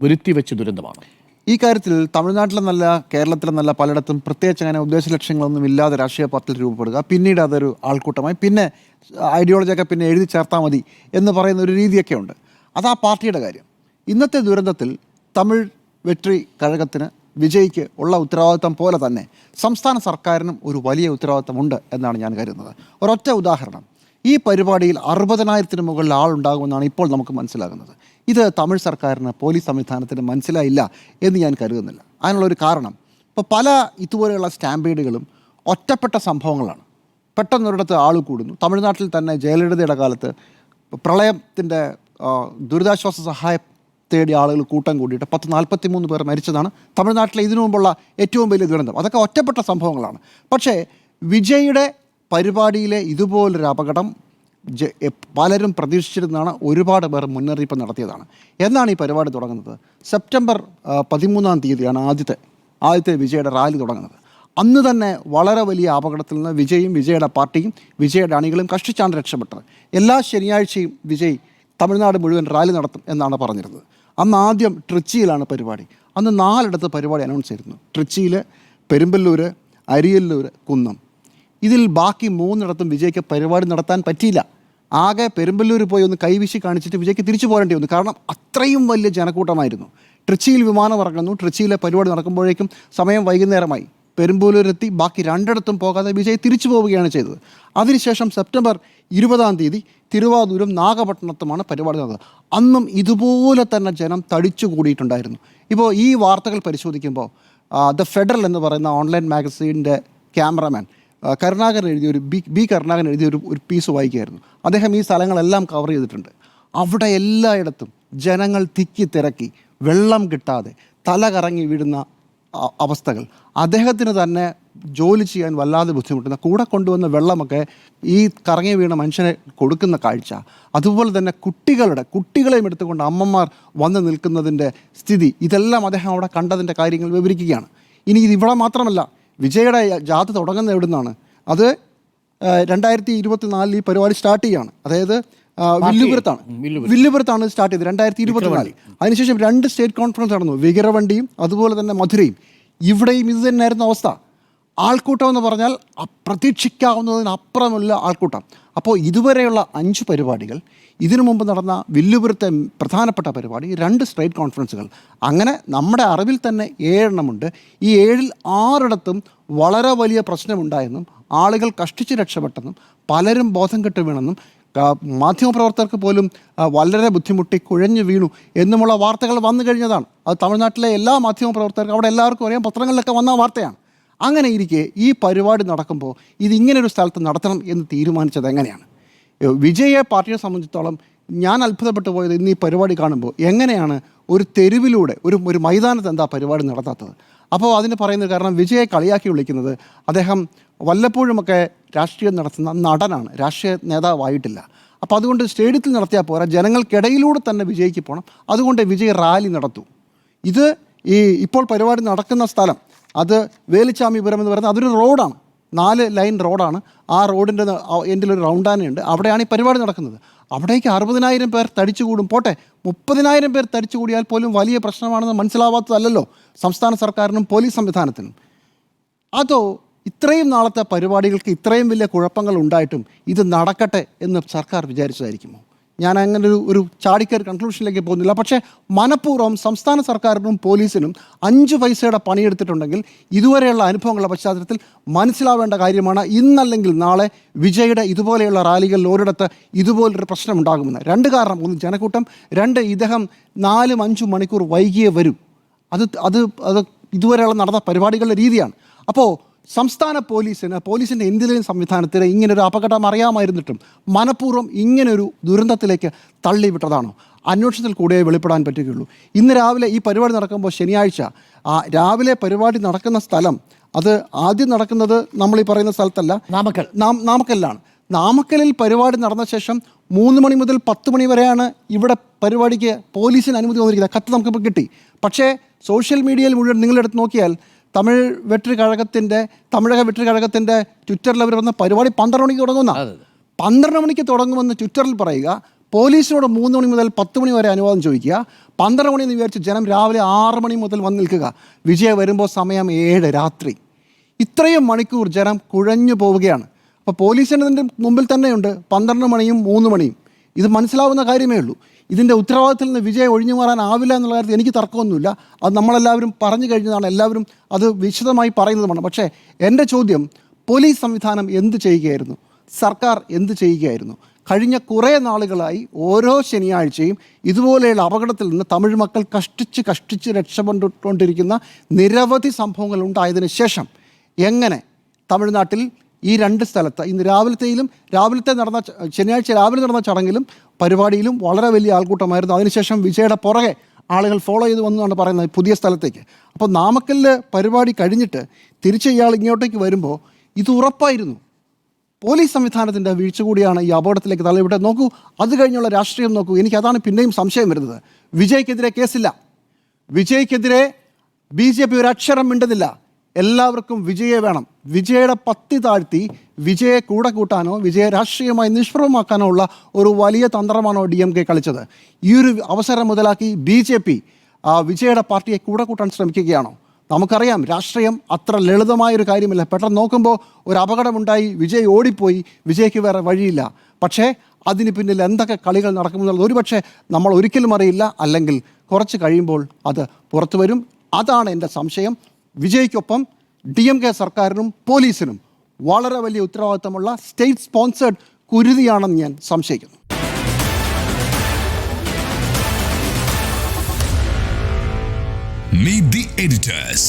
വരുത്തിവെച്ച ദുരന്തമാണ്. ഈ കാര്യത്തിൽ തമിഴ്നാട്ടിലെന്നല്ല കേരളത്തിലെന്നല്ല പലയിടത്തും പ്രത്യേകിച്ച് അങ്ങനെ ഉദ്ദേശ ലക്ഷ്യങ്ങളൊന്നും ഇല്ലാതെ രാഷ്ട്രീയ പാർട്ടികൾ രൂപപ്പെടുക, പിന്നീട് അതൊരു ആൾക്കൂട്ടമായി പിന്നെ ഐഡിയോളജിയൊക്കെ പിന്നെ എഴുതി ചേർത്താൽ മതി എന്ന് പറയുന്ന ഒരു രീതിയൊക്കെ ഉണ്ട്. അത് ആ പാർട്ടിയുടെ കാര്യം. ഇന്നത്തെ ദുരന്തത്തിൽ തമിഴ് വെട്രി കഴകത്തിന് വിജയ്ക്ക് ഉള്ള ഉത്തരവാദിത്തം പോലെ തന്നെ സംസ്ഥാന സർക്കാരിനും ഒരു വലിയ ഉത്തരവാദിത്തമുണ്ട് എന്നാണ് ഞാൻ കരുതുന്നത്. ഒരൊറ്റ ഉദാഹരണം, ഈ പരിപാടിയിൽ 60,000-ന് മുകളിൽ ആളുണ്ടാകുമെന്നാണ് ഇപ്പോൾ നമുക്ക് മനസ്സിലാകുന്നത്. ഇത് തമിഴ് സർക്കാരിന്, പോലീസ് സംവിധാനത്തിന് മനസ്സിലായില്ല എന്ന് ഞാൻ കരുതുന്നില്ല. അതിനുള്ളൊരു കാരണം, ഇപ്പോൾ പല ഇതുപോലെയുള്ള സ്റ്റാമ്പീഡുകളും ഒറ്റപ്പെട്ട സംഭവങ്ങളാണ്. പെട്ടെന്നൊരിടത്ത് ആൾ കൂടുന്നു. തമിഴ്നാട്ടിൽ തന്നെ ജയലളിതയുടെ കാലത്ത് പ്രളയത്തിൻ്റെ ദുരിതാശ്വാസ സഹായം തേടി ആളുകൾ കൂട്ടം കൂടിയിട്ട് 43 പേർ മരിച്ചതാണ് തമിഴ്നാട്ടിലെ ഇതിനു മുമ്പുള്ള ഏറ്റവും വലിയ ദുരന്തം. അതൊക്കെ ഒറ്റപ്പെട്ട സംഭവങ്ങളാണ്. പക്ഷേ വിജയുടെ പരിപാടിയിലെ ഇതുപോലൊരു അപകടം പലരും പ്രതീക്ഷിച്ചിരുന്നതാണ്. ഒരുപാട് പേർ മുന്നറിയിപ്പ് നടത്തിയതാണ്. എന്നാണ് ഈ പരിപാടി തുടങ്ങുന്നത്? സെപ്റ്റംബർ 13-ാം തീയതിയാണ് ആദ്യത്തെ വിജയുടെ റാലി തുടങ്ങുന്നത്. അന്ന് തന്നെ വളരെ വലിയ അപകടത്തിൽ നിന്ന് വിജയും വിജയുടെ പാർട്ടിയും വിജയുടെ അണികളും കഷ്ടിച്ചാണ് രക്ഷപ്പെട്ടത്. എല്ലാ ശനിയാഴ്ചയും വിജയ് തമിഴ്നാട് മുഴുവൻ റാലി നടത്തും എന്നാണ് പറഞ്ഞിരുന്നത്. അന്ന് ആദ്യം ട്രിച്ചിയിലാണ് പരിപാടി. അന്ന് 4 പരിപാടി അനൗൺസ് ചെയ്തിരുന്നു. ട്രിച്ചിയിൽ, പെരുമ്പല്ലൂർ, അരിയല്ലൂർ, കുന്നം. ഇതിൽ ബാക്കി 3 വിജയ്ക്ക് പരിപാടി നടത്താൻ പറ്റിയില്ല. ആകെ പെരുമ്പല്ലൂർ പോയി ഒന്ന് കൈവീശി കാണിച്ചിട്ട് വിജയ്ക്ക് തിരിച്ചു പോരേണ്ടി വന്നു. കാരണം അത്രയും വലിയ ജനക്കൂട്ടമായിരുന്നു. ട്രിച്ചിയിൽ വിമാനം ഇറങ്ങുന്നു. ട്രിച്ചിയിലെ പരിപാടി നടക്കുമ്പോഴേക്കും സമയം വൈകുന്നേരമായി. പെരുമ്പല്ലൂരെത്തി ബാക്കി 2 പോകാതെ വിജയ് തിരിച്ചു പോവുകയാണ് ചെയ്തത്. അതിനുശേഷം സെപ്റ്റംബർ 20-ാം തീയതി തിരുവാതിരൂരും നാഗപട്ടണത്തുമാണ് പരിപാടി നടന്നത്. അന്നും ഇതുപോലെ തന്നെ ജനം തടിച്ചു കൂടിയിട്ടുണ്ടായിരുന്നു. ഇപ്പോൾ ഈ വാർത്തകൾ പരിശോധിക്കുമ്പോൾ ദ ഫെഡറൽ എന്ന് പറയുന്ന ഓൺലൈൻ മാഗസീൻ്റെ ക്യാമറമാൻ കരുണാകരൻ എഴുതിയ ബി കരുണാകരൻ എഴുതിയ ഒരു പീസ് വായിക്കുകയായിരുന്നു. അദ്ദേഹം ഈ സ്ഥലങ്ങളെല്ലാം കവർ ചെയ്തിട്ടുണ്ട്. അവിടെ എല്ലായിടത്തും ജനങ്ങൾ തിക്കി തിരക്കി, വെള്ളം കിട്ടാതെ തല കറങ്ങി വീഴുന്ന അവസ്ഥകൾ. അദ്ദേഹത്തിന് തന്നെ ജോലി ചെയ്യാൻ വല്ലാതെ ബുദ്ധിമുട്ടുന്ന, കൂടെ കൊണ്ടുവന്ന വെള്ളമൊക്കെ ഈ കറങ്ങി വീണ മനുഷ്യനെ കൊടുക്കുന്ന കാഴ്ച. അതുപോലെ തന്നെ കുട്ടികളെയും എടുത്തുകൊണ്ട് അമ്മമാർ വന്ന് നിൽക്കുന്നതിൻ്റെ സ്ഥിതി, ഇതെല്ലാം അദ്ദേഹം അവിടെ കണ്ടതിൻ്റെ കാര്യങ്ങൾ വിവരിക്കുകയാണ്. ഇനി ഇത് ഇവിടെ മാത്രമല്ല, വിജയുടെ ജാഥ തുടങ്ങുന്നത് എവിടെ നിന്നാണ്? അത് 2024 ഈ പരിപാടി സ്റ്റാർട്ട് ചെയ്യുകയാണ്. അതായത് വില്ലുപുരത്താണ് സ്റ്റാർട്ട് ചെയ്തത് 2024. അതിനുശേഷം 2 സ്റ്റേറ്റ് കോൺഫറൻസ് നടന്നു, വികിരവണ്ടിയും അതുപോലെ തന്നെ മധുരയും. ഇവിടെയും ഇത് തന്നെയായിരുന്നു അവസ്ഥ. ആൾക്കൂട്ടം എന്ന് പറഞ്ഞാൽ പ്രതീക്ഷിക്കാവുന്നതിനപ്പുറമുള്ള ആൾക്കൂട്ടം. അപ്പോൾ ഇതുവരെയുള്ള 5 പരിപാടികൾ, ഇതിനു മുമ്പ് നടന്ന വില്ലുപുരത്തെ പ്രധാനപ്പെട്ട പരിപാടി, 2 സ്റ്റേറ്റ് കോൺഫറൻസുകൾ, അങ്ങനെ നമ്മുടെ അറിവിൽ തന്നെ 7 എണ്ണമുണ്ട്. ഈ 7-ൽ 6 വളരെ വലിയ പ്രശ്നമുണ്ടായെന്നും ആളുകൾ കഷ്ടിച്ച് രക്ഷപ്പെട്ടെന്നും പലരും ബോധം കെട്ട് വീണെന്നും മാധ്യമപ്രവർത്തകർക്ക് പോലും വളരെ ബുദ്ധിമുട്ടി കുഴഞ്ഞു വീണു എന്നുമുള്ള വാർത്തകൾ വന്നു കഴിഞ്ഞതാണ്. അത് തമിഴ്നാട്ടിലെ എല്ലാ മാധ്യമപ്രവർത്തകർക്കും അവിടെ എല്ലാവർക്കും അറിയാം, പത്രങ്ങളിലൊക്കെ വന്ന വാർത്തയാണ്. അങ്ങനെ ഇരിക്കെ ഈ പരിപാടി നടക്കുമ്പോൾ ഇതിങ്ങനൊരു സ്ഥലത്ത് നടത്തണം എന്ന് തീരുമാനിച്ചത് എങ്ങനെയാണ്? വിജയെ പാർട്ടിയെ സംബന്ധിച്ചിടത്തോളം ഞാൻ അത്ഭുതപ്പെട്ടു പോയത് ഇന്ന് ഈ പരിപാടി കാണുമ്പോൾ, എങ്ങനെയാണ് ഒരു തെരുവിലൂടെ ഒരു മൈതാനത്ത് എന്താ പരിപാടി നടത്താത്തത്? അപ്പോൾ അതിന് പറയുന്നത് കാരണം, വിജയെ കളിയാക്കി വിളിക്കുന്നത് അദ്ദേഹം വല്ലപ്പോഴുമൊക്കെ രാഷ്ട്രീയം നടത്തുന്ന നടനാണ്, രാഷ്ട്രീയ നേതാവായിട്ടില്ല. അപ്പോൾ അതുകൊണ്ട് സ്റ്റേഡിയത്തിൽ നടത്തിയാൽ പോരാ, ജനങ്ങൾക്കിടയിലൂടെ തന്നെ വിജയ്ക്ക് പോകണം. അതുകൊണ്ട് വിജയ് റാലി നടത്തും. ഇത് ഇപ്പോൾ പരിപാടി നടക്കുന്ന സ്ഥലം, അത് വേലുച്ചാമിപുരം എന്ന് പറയുന്നത് അതൊരു റോഡാണ്, 4 ലൈൻ റോഡാണ്. ആ റോഡിൻ്റെ എൻഡിലൊരു റൗണ്ടാനയുണ്ട്. അവിടെയാണ് ഈ പരിപാടി നടക്കുന്നത്. അവിടേക്ക് 60,000 പേർ തടിച്ചു കൂടും. പോട്ടെ, 30,000 പേർ തടിച്ചു കൂടിയാൽ പോലും വലിയ പ്രശ്നമാണെന്ന് മനസ്സിലാവാത്തതല്ലോ സംസ്ഥാന സർക്കാരിനും പോലീസ് സംവിധാനത്തിനും. അതോ ഇത്രയും നാളത്തെ പരിപാടികൾക്ക് ഇത്രയും വലിയ കുഴപ്പങ്ങൾ ഉണ്ടായിട്ടും ഇത് നടക്കട്ടെ എന്ന് സർക്കാർ വിചാരിച്ചതായിരിക്കുമോ? ഞാൻ അങ്ങനെ ഒരു ചാടിക്കയറി കൺക്ലൂഷനിലേക്ക് പോകുന്നില്ല. പക്ഷേ മനഃപൂർവ്വം സംസ്ഥാന സർക്കാരിനും പോലീസിനും 5 പൈസയുടെ പണിയെടുത്തിട്ടുണ്ടെങ്കിൽ ഇതുവരെയുള്ള അനുഭവങ്ങളുടെ പശ്ചാത്തലത്തിൽ മനസ്സിലാവേണ്ട കാര്യമാണ്, ഇന്നല്ലെങ്കിൽ നാളെ വിജയുടെ ഇതുപോലെയുള്ള റാലികളിൽ ഒരിടത്ത് ഇതുപോലൊരു പ്രശ്നം ഉണ്ടാകുമെന്ന്. 2 കാരണം: 1 ജനക്കൂട്ടം, 2 ഇദ്ദേഹം 4-5 മണിക്കൂർ വൈകിയേ വരും. അത് ഇതുവരെയുള്ള നടന്ന പരിപാടികളുടെ രീതിയാണ്. അപ്പോൾ സംസ്ഥാന പോലീസിൻ്റെ ഇന്റലിജൻസ് സംവിധാനത്തിന് ഇങ്ങനൊരു അപകടം അറിയാമായിരുന്നിട്ടും മനഃപൂർവ്വം ഇങ്ങനൊരു ദുരന്തത്തിലേക്ക് തള്ളിവിട്ടതാണോ? അന്വേഷണത്തിൽ കൂടെ വെളിപ്പെടാൻ പറ്റുകയുള്ളൂ. ഇന്ന് രാവിലെ ഈ പരിപാടി നടക്കുമ്പോൾ, ശനിയാഴ്ച രാവിലെ പരിപാടി നടക്കുന്ന സ്ഥലം, അത് ആദ്യം നടക്കുന്നത് നമ്മൾ ഈ പറയുന്ന സ്ഥലത്തല്ല, നാമക്കലിലാണ്. നാമക്കലിൽ പരിപാടി നടന്ന ശേഷം 3 മണി മുതൽ 10 മണി വരെയാണ് ഇവിടെ പരിപാടിക്ക് പോലീസിന് അനുമതി വന്നിരിക്കുന്നത്. കത്ത് നമുക്കിപ്പോൾ കിട്ടി. പക്ഷേ സോഷ്യൽ മീഡിയയിൽ മുഴുവൻ നിങ്ങളെടുത്ത് നോക്കിയാൽ തമിഴക വെട്രി കഴകത്തിൻ്റെ ട്വിറ്ററിൽ അവർ വന്ന പരിപാടി 12 മണിക്ക് തുടങ്ങുന്ന, 12 മണിക്ക് തുടങ്ങുമെന്ന് ട്വിറ്ററിൽ പറയുക, പോലീസിനോട് 3 മണി മുതൽ 10 മണി വരെ അനുവാദം ചോദിക്കുക, 12 മണി എന്ന് വിചാരിച്ച് ജനം രാവിലെ 6 മണി മുതൽ വന്ന് നിൽക്കുക. വിജയ വരുമ്പോൾ സമയം 7 രാത്രി. ഇത്രയും മണിക്കൂർ ജനം കുഴഞ്ഞു പോവുകയാണ്. അപ്പോൾ പോലീസിൻ്റെ മുമ്പിൽ തന്നെയുണ്ട് 12 മണിയും 3 മണിയും. ഇത് മനസ്സിലാവുന്ന കാര്യമേ ഉള്ളൂ. ഇതിൻ്റെ ഉത്തരവാദിത്തത്തിൽ നിന്ന് വിജയ് ഒഴിഞ്ഞു മാറാനാവില്ല എന്നുള്ള കാര്യത്തിൽ എനിക്ക് തർക്കമൊന്നുമില്ല. അത് നമ്മളെല്ലാവരും പറഞ്ഞു കഴിഞ്ഞതാണ്, എല്ലാവരും അത് വിശദമായി പറയുന്നതുമാണ്. പക്ഷേ എൻ്റെ ചോദ്യം, പോലീസ് സംവിധാനം എന്ത് ചെയ്യുകയായിരുന്നു? സർക്കാർ എന്ത് ചെയ്യുകയായിരുന്നു? കഴിഞ്ഞ കുറേ നാളുകളായി ഓരോ ശനിയാഴ്ചയും ഇതുപോലെയുള്ള അപകടത്തിൽ നിന്ന് തമിഴ് മക്കൾ കഷ്ടിച്ച് രക്ഷപ്പെട്ടുകൊണ്ടിരിക്കുന്ന നിരവധി സംഭവങ്ങൾ ഉണ്ടായതിനു ശേഷം എങ്ങനെ തമിഴ്നാട്ടിൽ ഈ 2 സ്ഥലത്ത് ഇന്ന് രാവിലത്തെ നടന്ന ശനിയാഴ്ച രാവിലെ നടന്ന ചടങ്ങിലും പരിപാടിയിലും വളരെ വലിയ ആൾക്കൂട്ടമായിരുന്നു. അതിനുശേഷം വിജയുടെ പുറകെ ആളുകൾ ഫോളോ ചെയ്ത് വന്നു എന്നാണ് പറയുന്നത് പുതിയ സ്ഥലത്തേക്ക്. അപ്പോൾ നാമക്കലിൽ പരിപാടി കഴിഞ്ഞിട്ട് തിരിച്ച് ഇയാൾ ഇങ്ങോട്ടേക്ക് വരുമ്പോൾ ഇത് ഉറപ്പായിരുന്നു പോലീസ് സംവിധാനത്തിൻ്റെ വീഴ്ച കൂടിയാണ് ഈ അപകടത്തിലേക്ക് തള്ളിവിട്ടത്. നോക്കൂ, അത് കഴിഞ്ഞുള്ള രാഷ്ട്രീയം നോക്കൂ. എനിക്കതാണ് പിന്നെയും സംശയം വരുന്നത്. വിജയ്ക്കെതിരെ കേസില്ല, വിജയ്ക്കെതിരെ BJP ഒരു അക്ഷരം മിണ്ടുന്നില്ല. എല്ലാവർക്കും വിജയെ വേണം. വിജയുടെ പത്തി താഴ്ത്തി വിജയെ കൂടെ കൂട്ടാനോ വിജയെ രാഷ്ട്രീയമായി നിഷ്പ്രഭമാക്കാനോ ഉള്ള ഒരു വലിയ തന്ത്രമാണോ DMK കളിച്ചത്? ഈ ഒരു അവസരം മുതലാക്കി BJP വിജയുടെ പാർട്ടിയെ കൂടെ കൂട്ടാൻ ശ്രമിക്കുകയാണോ? നമുക്കറിയാം, രാഷ്ട്രീയം അത്ര ലളിതമായൊരു കാര്യമില്ല. പെട്ടെന്ന് നോക്കുമ്പോൾ ഒരു അപകടമുണ്ടായി, വിജയ് ഓടിപ്പോയി, വിജയ്ക്ക് വേറെ വഴിയില്ല. പക്ഷേ അതിന് പിന്നിൽ എന്തൊക്കെ കളികൾ നടക്കുമെന്നുള്ളത് ഒരുപക്ഷെ നമ്മൾ ഒരിക്കലും അറിയില്ല, അല്ലെങ്കിൽ കുറച്ച് കഴിയുമ്പോൾ അത് പുറത്തു വരും. അതാണ് എൻ്റെ സംശയം. വിജയ്ക്കൊപ്പം DMK സർക്കാരിനും പോലീസിനും വളരെ വലിയ ഉത്തരവാദിത്തമുള്ള സ്റ്റേറ്റ് സ്പോൺസേഡ് കുരുതിയാണെന്ന് ഞാൻ സംശയിക്കുന്നു. Meet the editors.